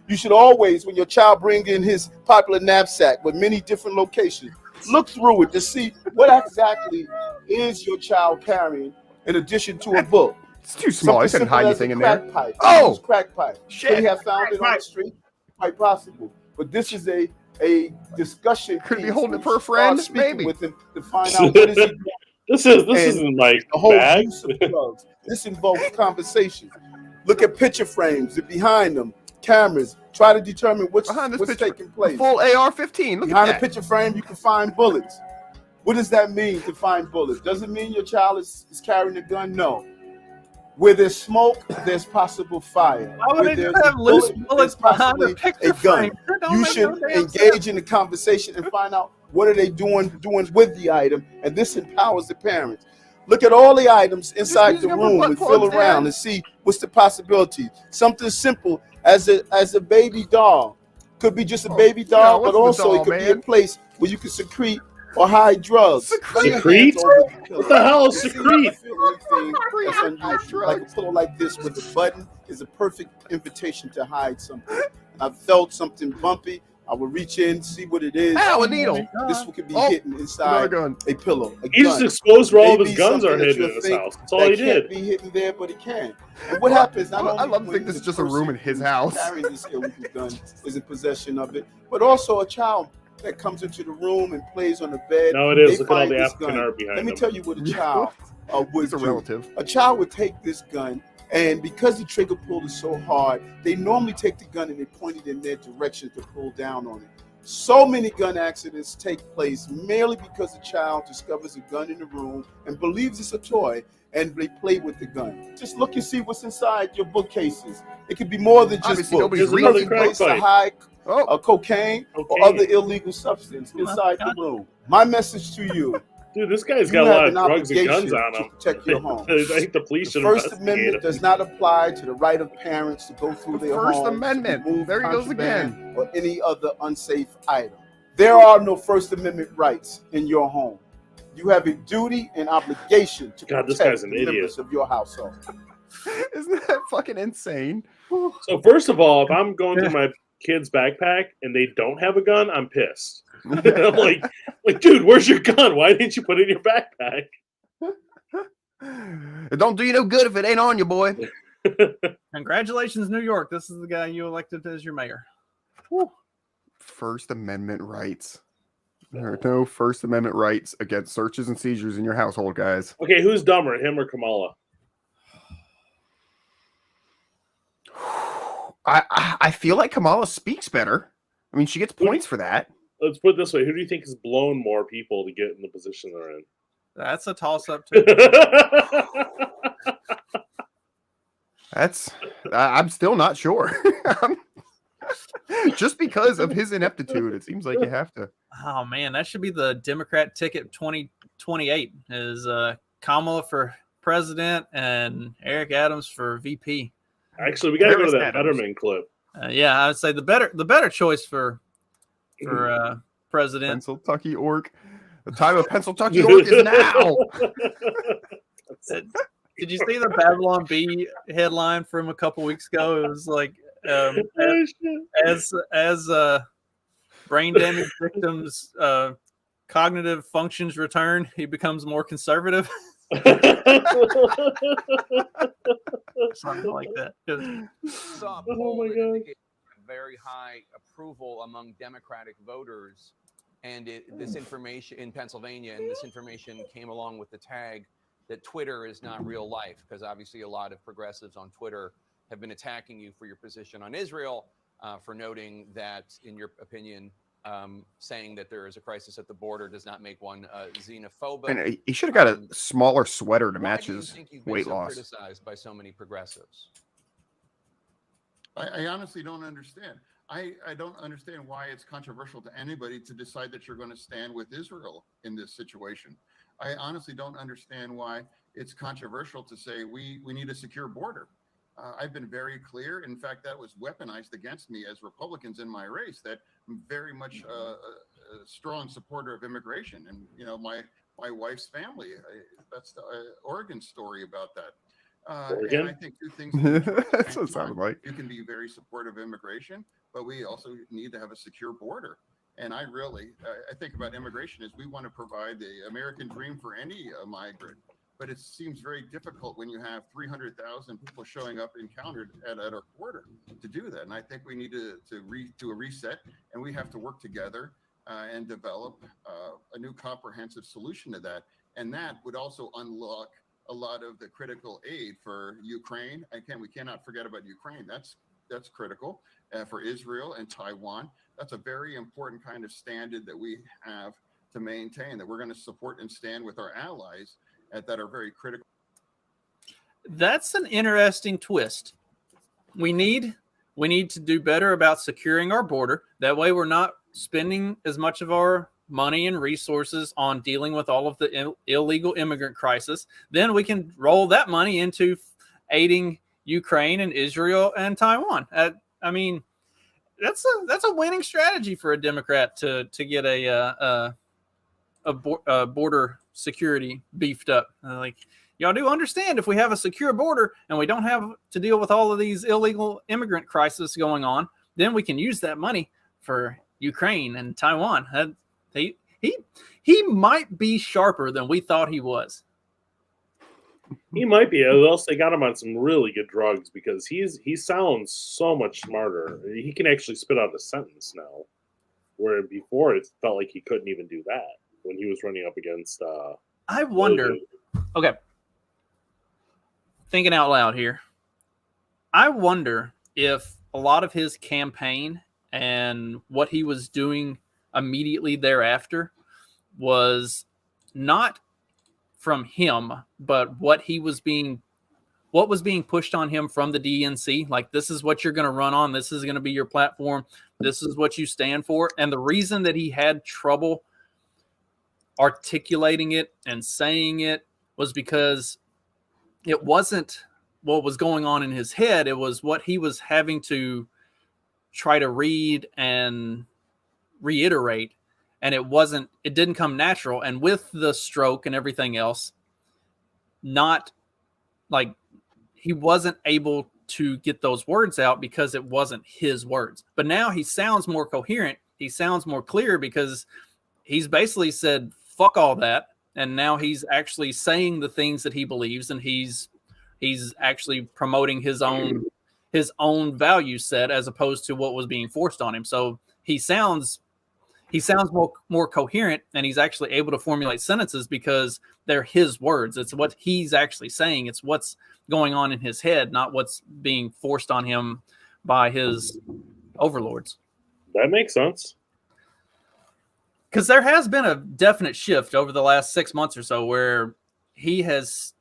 You should always, when your child brings in his popular knapsack with many different locations, look through it to see what exactly is your child carrying in addition to a book. It's too small. I couldn't hide anything in there. Pipe. Oh! Crack pipe. Shit. Could he have found it on the street? Quite possible. But this is a discussion. Could be holding it for a friend, maybe. With him to find out what is he doing. This isn't like the whole bag. use of drugs. This involves conversation. Look at picture frames and behind them, cameras. Try to determine what's taking place. Full AR-15. Look behind at a picture frame, you can find bullets. What does that mean to find bullets? Does it mean your child is carrying a gun? No. Where there's smoke, there's possible fire. Why would they have loose bullets behind a picture frame? You should engage in the conversation and find out what are they doing with the item, and this empowers the parents. Look at all the items inside the room and feel around and see what's the possibility. Something simple as a baby doll. Could be just a baby doll, but also it could be a place where you can secrete or hide drugs. Secrete? What the hell is secrete? Like a pillow like this with a button is a perfect invitation to hide something. And I felt something bumpy. I would reach in, see what it is. Ow, a needle. This could be hidden inside a pillow. He just exposed where all of his guns are hidden in his house. That's all he did. Can't be hidden there, but it can. And what happens? I love to think this is just a room in his house. Carrying this illegal gun is in possession of it, but also a child that comes into the room and plays on the bed. No, it is. Look at all the African art behind him. Let me tell you what a child would do. A relative. A child would take this gun, and because the trigger pull is so hard, they normally take the gun and they point it in their direction to pull down on it. So many gun accidents take place merely because the child discovers a gun in the room and believes it's a toy, and they play with the gun. Just look and see what's inside your bookcases. It could be more than just books. There's another place to hide cocaine or other illegal substance inside the room. My message to you. Dude, this guy's got a lot of drugs and guns on him. Protect your home. I think the police should investigate. The First Amendment does not apply to the right of parents to go through their homes. First Amendment. There he goes again. Or any other unsafe item. There are no First Amendment rights in your home. You have a duty and obligation to protect the members of your household. Isn't that fucking insane? So first of all, if I'm going through my kid's backpack and they don't have a gun, I'm pissed. I'm like, dude, where's your gun? Why didn't you put it in your backpack? It don't do you no good if it ain't on you, boy. Congratulations, New York. This is the guy you elected as your mayor. Whew. First Amendment rights. There are no First Amendment rights against searches and seizures in your household, guys. Okay, who's dumber, him or Kamala? I feel like Kamala speaks better. I mean, she gets points for that. Let's put it this way. Who do you think has blown more people to get in the position they're in? That's a toss-up, too. I'm still not sure. Just because of his ineptitude, it seems like you have to. Oh, man, that should be the Democrat ticket 2028 is Kamala for president and Eric Adams for VP. Actually, we got to go to that Fetterman clip. Yeah, I would say the better choice for president. Pennsylvania orc. The time of Pennsylvania orc is now. Did you see the Babylon Bee headline from a couple weeks ago? It was like, as brain damage victims' cognitive functions return, he becomes more conservative. Something like that. Oh my God. Very high approval among Democratic voters, and this information in Pennsylvania, and this information came along with the tag that Twitter is not real life, because obviously a lot of progressives on Twitter have been attacking you for your position on Israel, for noting that, in your opinion, saying that there is a crisis at the border does not make one xenophobic. And he should have got a smaller sweater to match his weight loss. Criticized by so many progressives. I honestly don't understand. I don't understand why it's controversial to anybody to decide that you're going to stand with Israel in this situation. I honestly don't understand why it's controversial to say we need a secure border. I've been very clear. In fact, that was weaponized against me as Republicans in my race, that I'm very much strong supporter of immigration, and you know, my wife's family. That's the Oregon story about that. And I think two things. That's what it sounded like. You can be very supportive of immigration, but we also need to have a secure border. And I think about immigration as we want to provide the American dream for any migrant. But it seems very difficult when you have 300,000 people showing up encountered at our border to do that. And I think we need to do a reset, and we have to work together and develop a new comprehensive solution to that. And that would also unlock a lot of the critical aid for Ukraine. Again, we cannot forget about Ukraine. That's critical for Israel and Taiwan. That's a very important kind of standard that we have to maintain, that we're going to support and stand with our allies that are very critical. That's an interesting twist. We need to do better about securing our border. That way we're not spending as much of our money and resources on dealing with all of the illegal immigrant crisis. Then we can roll that money into aiding Ukraine and Israel and Taiwan. I mean, that's a winning strategy for a Democrat to get a border security beefed up. Like, y'all do understand, if we have a secure border and we don't have to deal with all of these illegal immigrant crises going on, then we can use that money for Ukraine and Taiwan. He might be sharper than we thought he was. He might be. Else they got him on some really good drugs, because he sounds so much smarter. He can actually spit out a sentence now, where before it felt like he couldn't even do that when he was running up against. I wonder. Okay, thinking out loud here. I wonder if a lot of his campaign and what he was doing immediately thereafter was not from him, but what was being pushed on him from the DNC. Like, this is what you're going to run on. This is going to be your platform. This is what you stand for. And the reason that he had trouble articulating it and saying it was because it wasn't what was going on in his head. It was what he was having to try to read and reiterate. And it didn't come natural. And with the stroke and everything else, not like he wasn't able to get those words out because it wasn't his words. But now he sounds more coherent. He sounds more clear because he's basically said, fuck all that. And now he's actually saying the things that he believes, and he's actually promoting his own value set as opposed to what was being forced on him. So he sounds more coherent, and he's actually able to formulate sentences because they're his words. It's what he's actually saying. It's what's going on in his head, not what's being forced on him by his overlords. That makes sense. Because there has been a definite shift over the last 6 months or so where he's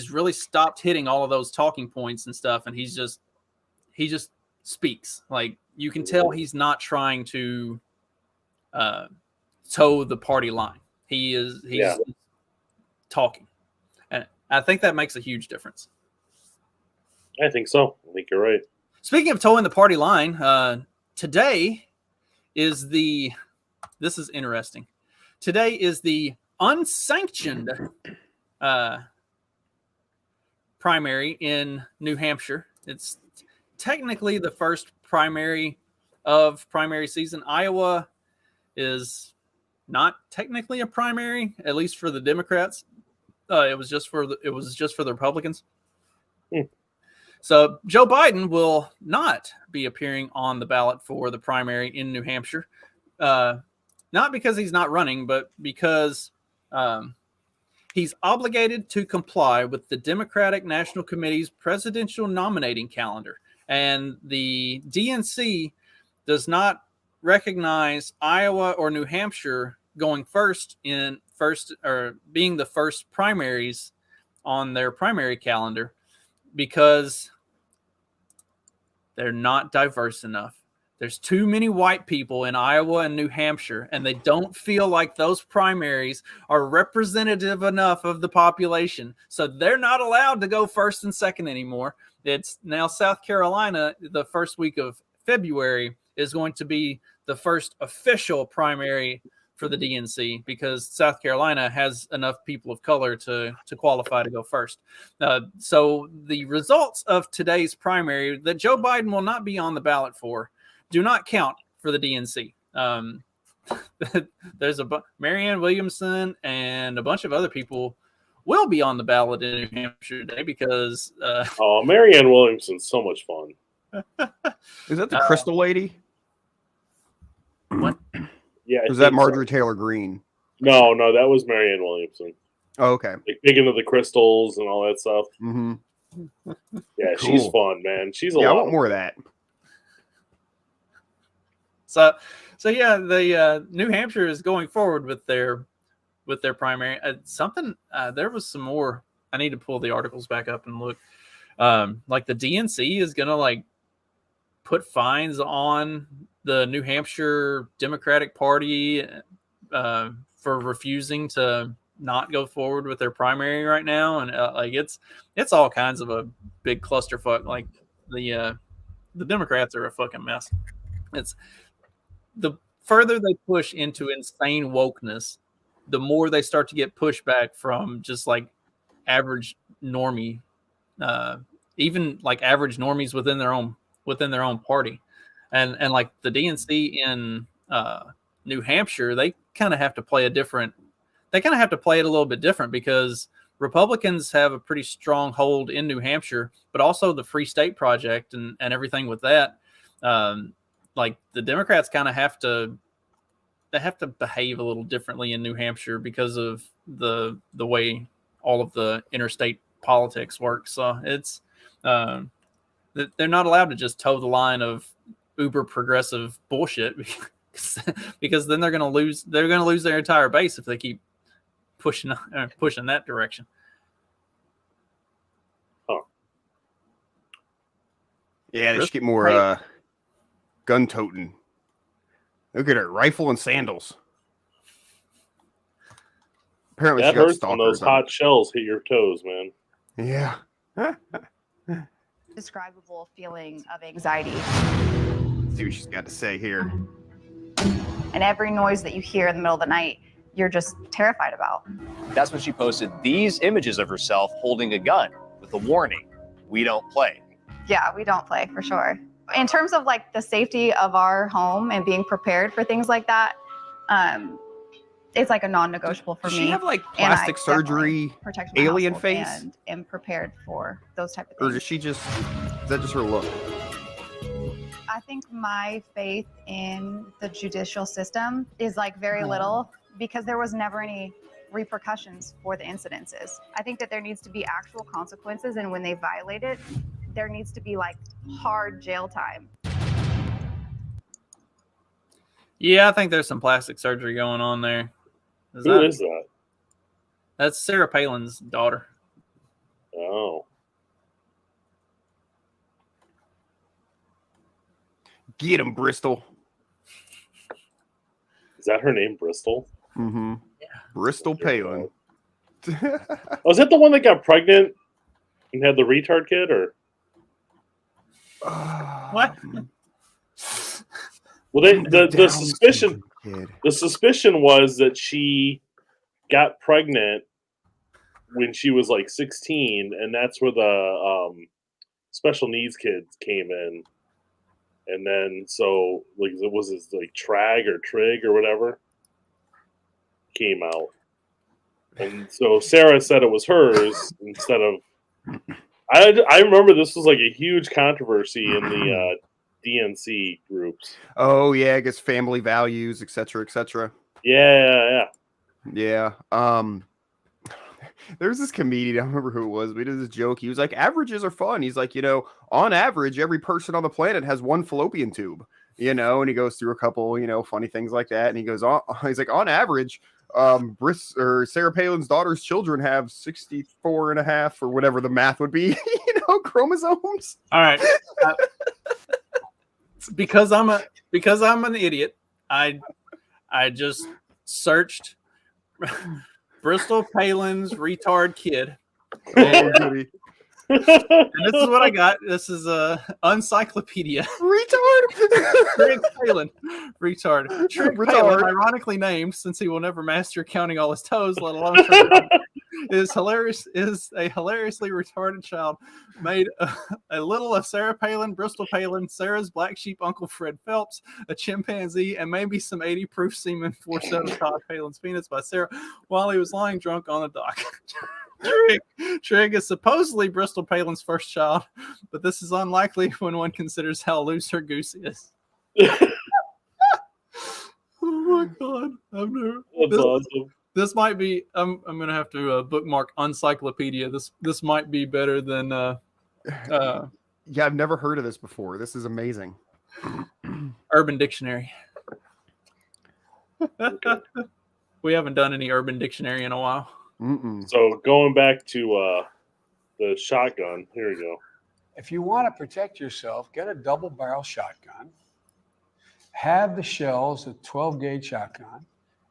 really stopped hitting all of those talking points and stuff, and he just speaks. Like, you can tell he's not trying to toe the party line. He's talking, and I think that makes a huge difference. I think so. I think you're right. Speaking of toeing the party line, today is this is interesting. Today is the unsanctioned primary in New Hampshire. It's technically the first primary of primary season. Iowa is not technically a primary, at least for the Democrats. It was just for the Republicans. So Joe Biden will not be appearing on the ballot for the primary in New Hampshire. Not because he's not running, but because he's obligated to comply with the Democratic National Committee's presidential nominating calendar. And the DNC does not recognize Iowa or New Hampshire going first or being the first primaries on their primary calendar because they're not diverse enough. There's too many white people in Iowa and New Hampshire, and they don't feel like those primaries are representative enough of the population. So they're not allowed to go first and second anymore. It's now South Carolina, the first week of February, is going to be the first official primary for the DNC because South Carolina has enough people of color to qualify to go first. So the results of today's primary that Joe Biden will not be on the ballot for do not count for the DNC. There's Marianne Williamson and a bunch of other people will be on the ballot in New Hampshire today because Marianne Williamson's so much fun. Is that the Crystal lady? What? Yeah. Or was that Marjorie Taylor Greene? No, that was Marianne Williamson. Oh, okay. Like digging into the crystals and all that stuff. Mm-hmm. Yeah, Cool. She's fun, man. She's I want more of that. So yeah, the New Hampshire is going forward with their primary. There was some more. I need to pull the articles back up and look. Like the DNC is gonna like put fines on the New Hampshire Democratic Party for refusing to not go forward with their primary right now, and like it's all kinds of a big clusterfuck. Like the Democrats are a fucking mess. It's the further they push into insane wokeness, the more they start to get pushback from just like average normie, even like average normies within their own party, and like the DNC in New Hampshire, they kind of have to play it a little bit different because Republicans have a pretty strong hold in New Hampshire, but also the Free State Project and everything with that. Like the Democrats kind of have to behave a little differently in New Hampshire because of the way all of the interstate politics work. So it's they're not allowed to just toe the line of uber progressive bullshit because then they're going to lose their entire base if they keep pushing that direction. Oh. Yeah, they should get more gun toting. Look at her, rifle and sandals. Apparently, that hurts when those hot shells hit your toes, man. Yeah. Indescribable feeling of anxiety. Let's see what she's got to say here. And every noise that you hear in the middle of the night, you're just terrified about. That's when she posted these images of herself holding a gun with a warning, "We don't play." Yeah, we don't play for sure. In terms of like the safety of our home and being prepared for things like that, it's like a non-negotiable for Does me. she have like plastic surgery, alien face, and am prepared for those type of or things. is that just her look? I think my faith in the judicial system is like very little because there was never any repercussions for the incidences. I think that there needs to be actual consequences, and when they violate it, there needs to be like hard jail time. Yeah, I think there's some plastic surgery going on there. Who is that? That's Sarah Palin's daughter. Oh. Get him, Bristol. Is that her name, Bristol? Mm-hmm. Yeah. Bristol Palin. Was that the one that got pregnant and had the retard kid, or? What? Well, the suspicion was that she got pregnant when she was like 16, and that's where the special needs kids came in, and then so like it was this like Trig or whatever came out, and so Sarah said it was hers instead of. I remember this was like a huge controversy in the DNC groups. Oh yeah, I guess family values, etc., etc. Yeah. There's this comedian, I don't remember who it was, but he did this joke. He was like, averages are fun. He's like, on average, every person on the planet has one fallopian tube, and he goes through a couple, funny things like that. And he goes, he's like, on average, Sarah Palin's daughter's children have 64 and a half or whatever the math would be, chromosomes. All right. Because I'm an idiot, I just searched Bristol Palin's retard kid. And this is what I got. This is a encyclopedia. Retard. Trig Palin. Retard. Trig Palin, ironically named, since he will never master counting all his toes, let alone is a hilariously retarded child. Made a little of Sarah Palin, Bristol Palin, Sarah's black sheep uncle Fred Phelps, a chimpanzee, and maybe some 80 proof semen forced out of Todd Palin's penis by Sarah while he was lying drunk on the dock. Trig is supposedly Bristol Palin's first child, but this is unlikely when one considers how loose her goose is. Oh my god! That's awesome. This might be. I'm gonna have to bookmark encyclopedia. This might be better than. Yeah, I've never heard of this before. This is amazing. Urban Dictionary. We haven't done any Urban Dictionary in a while. So going back to the shotgun, here we go. If you want to protect yourself, get a double barrel shotgun. Have the shells, a 12-gauge shotgun.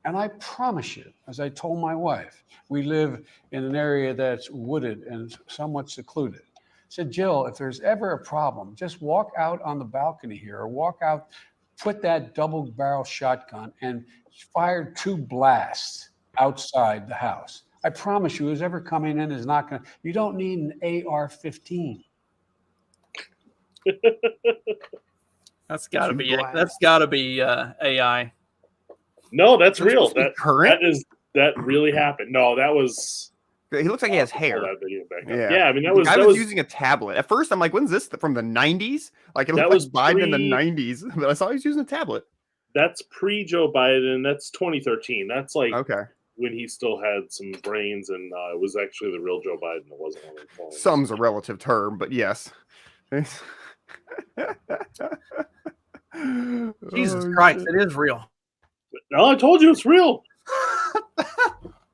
And I promise you, as I told my wife, we live in an area that's wooded and somewhat secluded. I said, Jill, if there's ever a problem, just walk out on the balcony here or walk out, put that double barrel shotgun and fire 2 blasts outside the house. I promise you, who's ever coming in is not going to, you don't need an AR-15. That's gotta be AI. No, that's real. Current? That really happened. No, that was. He looks like he has hair. Yeah, I mean that I was using a tablet at first. I'm like, when's this from the 90s? Like it looked like Biden in the 90s, but I saw he was using a tablet. That's pre-Joe Biden. That's 2013. That's like okay when he still had some brains, and it was actually the real Joe Biden. It wasn't one of the clones. Some's a relative term, but yes. Jesus Christ, it is real. No, I told you it's real.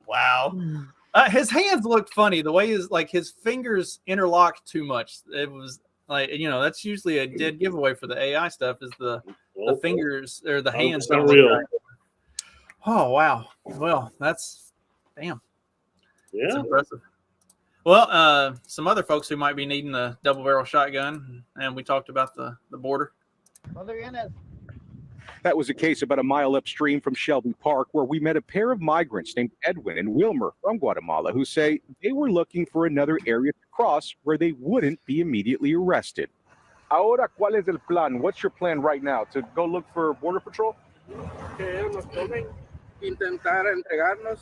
Wow. His hands looked funny. The way his fingers interlocked too much. It was like, that's usually a dead giveaway for the AI stuff is the fingers or the hands. Not real. Right. Oh, wow. Well, that's damn. Yeah. That's impressive. Well, some other folks who might be needing a double barrel shotgun, and we talked about the border. That was a case about a mile upstream from Shelby Park where we met a pair of migrants named Edwin and Wilmer from Guatemala who say they were looking for another area to cross where they wouldn't be immediately arrested. Ahora, ¿cuál es el plan? What's your plan right now? To go look for Border Patrol? Que nos tomen, intentar entregarnos,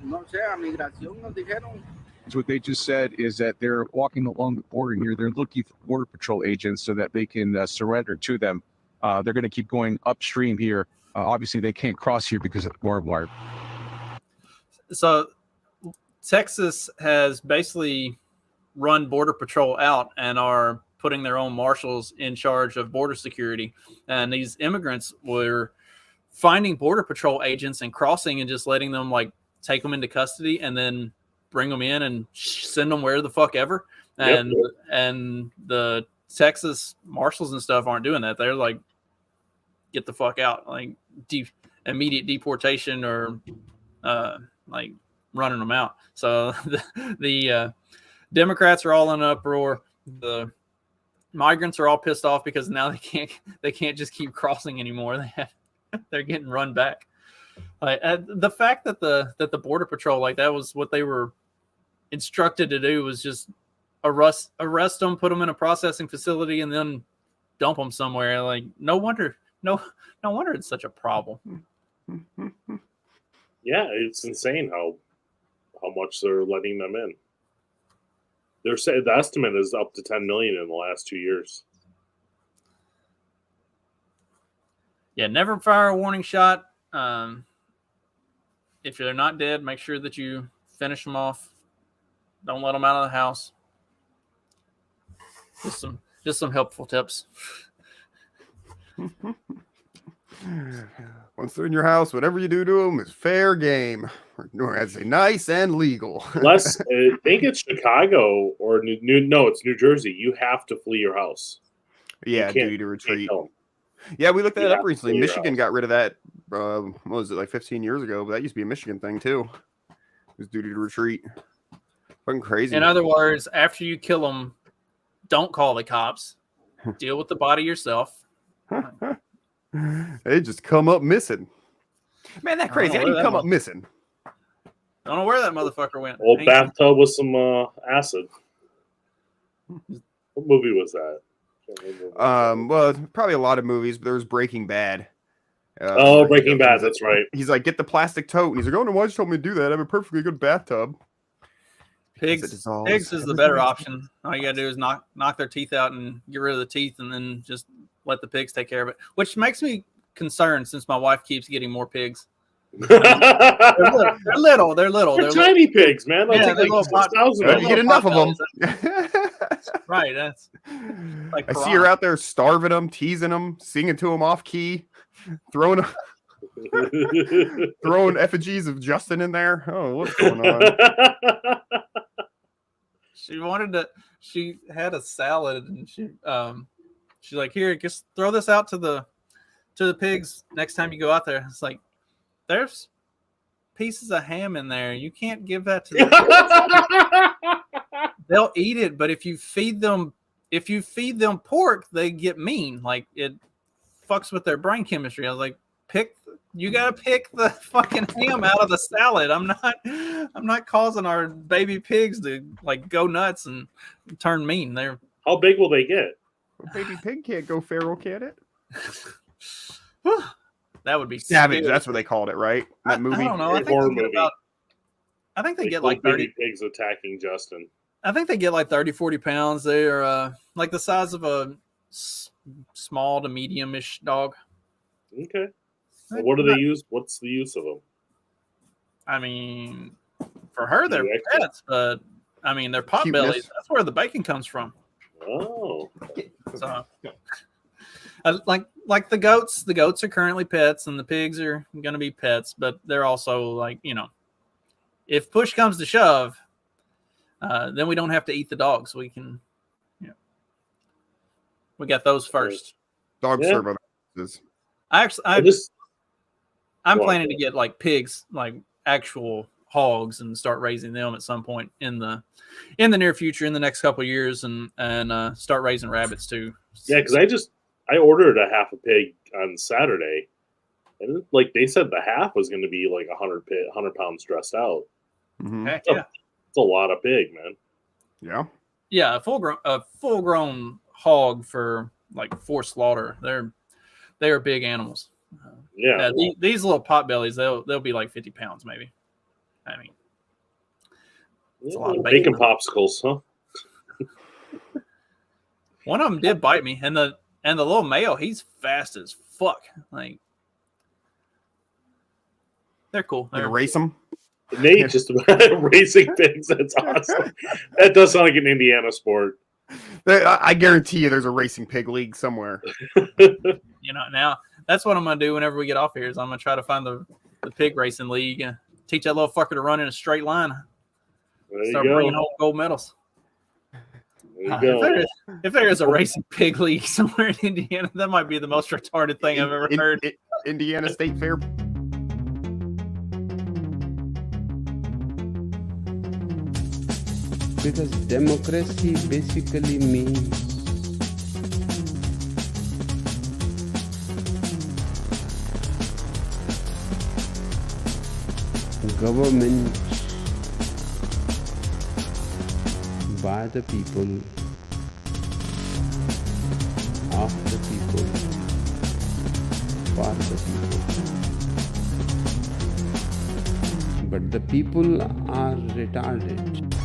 no sé, a migración nos dijeron. What they just said is that they're walking along the border here. They're looking for Border Patrol agents so that they can surrender to them. They're going to keep going upstream here. Obviously, they can't cross here because of the barbed wire. So Texas has basically run Border Patrol out and are putting their own marshals in charge of border security. And these immigrants were finding Border Patrol agents and crossing and just letting them take them into custody and then bring them in and send them where the fuck ever. And and the Texas marshals and stuff aren't doing that. They're like, get the fuck out, immediate deportation or running them out. So the Democrats are all in an uproar. The migrants are all pissed off because now they can't just keep crossing anymore. They're getting run back. The fact that the Border Patrol, that was what they were instructed to do, was just arrest them, put them in a processing facility, and then dump them somewhere. No wonder it's such a problem. Yeah, it's insane how much they're letting them in. They're saying the estimate is up to 10 million in the last 2 years. Yeah, never fire a warning shot. If they're not dead, make sure that you finish them off. Don't let them out of the house. Just some helpful tips. Once they're in your house, whatever you do to them is fair game. Or I'd say nice and legal. Unless I think it's Chicago or it's New Jersey. You have to flee your house. Yeah, duty to retreat. Yeah, we looked that up recently. Michigan got rid of that. What was it, 15 years ago? But that used to be a Michigan thing too. It was duty to retreat. Fucking crazy. In other words, after you kill them, don't call the cops. Deal with the body yourself. They just come up missing. Man, that crazy. How do you come up missing? Don't know where that motherfucker went. Old bathtub with some acid. What movie was that? Well, probably a lot of movies, but there was Breaking Bad. Breaking Bad, that's right. He's like, get the plastic tote. And he's like, oh, no, why'd you tell me to do that? I have a perfectly good bathtub. Pigs is the better option. All you got to do is knock their teeth out and get rid of the teeth and then just let the pigs take care of it, which makes me concerned since my wife keeps getting more pigs. They're little. They're tiny pigs, man. Yeah, like 6,000. You get enough of them. Right. That's like I see her out there starving them, teasing them, singing to them off key, throwing effigies of Justin in there. Oh, what's going on? She had a salad and she's like, here, just throw this out to the pigs next time you go out there. It's like, there's pieces of ham in there. You can't give that to them. They'll eat it, but if you feed them pork, they get mean. Like, it fucks with their brain chemistry. I was like, you gotta pick the fucking ham out of the salad. I'm not causing our baby pigs to like go nuts and turn mean. How big will they get? A baby pig can't go feral, can it? That would be savage. stupid. That's what they called it, right? That movie. I don't know. I think they get like 30 pigs attacking Justin. I think they get like 30, 40 pounds. They are like the size of a small to medium-ish dog. Okay. Well, what do they use? What's the use of them? I mean, for her, they're pets, but I mean, they're pot bellies. That's where the bacon comes from. Oh. So, like the goats. The goats are currently pets, and the pigs are going to be pets, but they're also like, if push comes to shove, then we don't have to eat the dogs. We can, we got those first. Dogs serve other purposes. I'm planning to get like pigs, like actual hogs, and start raising them at some point in the near future, in the next couple of years, and start raising rabbits too. Yeah, because I ordered a half a pig on Saturday, and like they said, the half was going to be like 100 pounds dressed out. Mm-hmm. Heck yeah, it's a lot of pig, man. Yeah, yeah, a full grown hog for like for slaughter. They are big animals. These little pot bellies, they'll be like 50 pounds maybe. I mean, it's a lot of bacon popsicles, huh? One of them did bite me, and the little male, he's fast as fuck. Like, they're cool. Like race them. Nate just racing pigs. That's awesome. That does sound like an Indiana sport. I guarantee you, there's a racing pig league somewhere. Now that's what I'm gonna do whenever we get off here. Is I'm gonna try to find the pig racing league. Teach that little fucker to run in a straight line. Start bringing home gold medals. If there is a racing pig league somewhere in Indiana, that might be the most retarded thing I've ever heard. Indiana State Fair. Because democracy basically means government by the people, of the people, for the people. But the people are retarded.